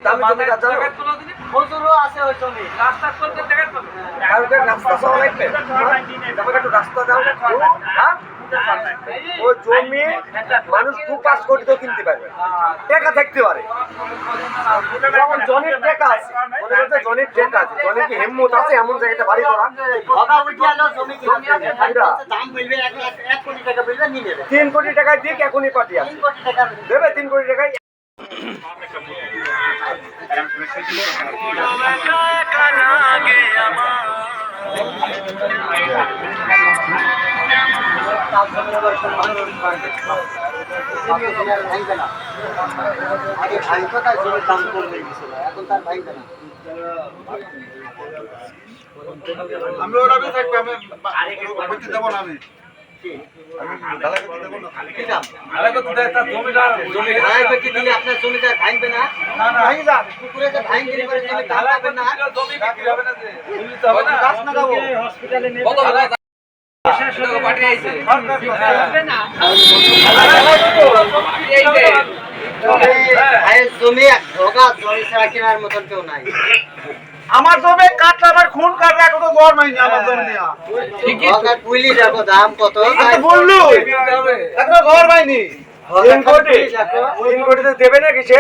দামি জমি কাজ জানো? হুজুরও আছে ওই জমি। রাস্তা করতে টাকা পাবে। কালকে রাস্তা সহ লাগবে। তোমাকে একটু রাস্তা দাও। হ্যাঁ? ওই জমি মানুষ 2-5 কোটি তো কিনতে পারবে। টাকা থাকতে পারে। যেমন জনের টাকা আছে। মনে করতে জনের টাকা আছে। জনের কি হিম্মত আছে এমন জায়গাটা বাড়ি করা? ভাগা উঠে আলো জমি কিনতে দাম বলবে 1 কোটি টাকা বলবে নিয়ে নেবে। 3 কোটি টাকায় দিক এখনই পাঠিয়ে 3 কোটি টাকা দেবে 3 কোটি টাকায়। আগে ভাইতো তার জমির দাম কমে গেছিল, এখন তার ভাইবে না। আমি ওরা থাকবে, আমি বলতে দেবো না। আমি আপনার জমিটা ভাঙবে না, পুকুরে যে ভাঙবে জমি দাম পাবেন না। জমি ঢোকা জমি ছাড়া কেনার মতন কেউ নাই। আমার জমি কাটলে আমার খুন কাটলে এখন তো জ্বর মাইনি আমার জমি নিয়ে পুইলি দেখো দাম কত বললু এখন ঘর মাইনি 3 কোটি তো দেবে না কিসে?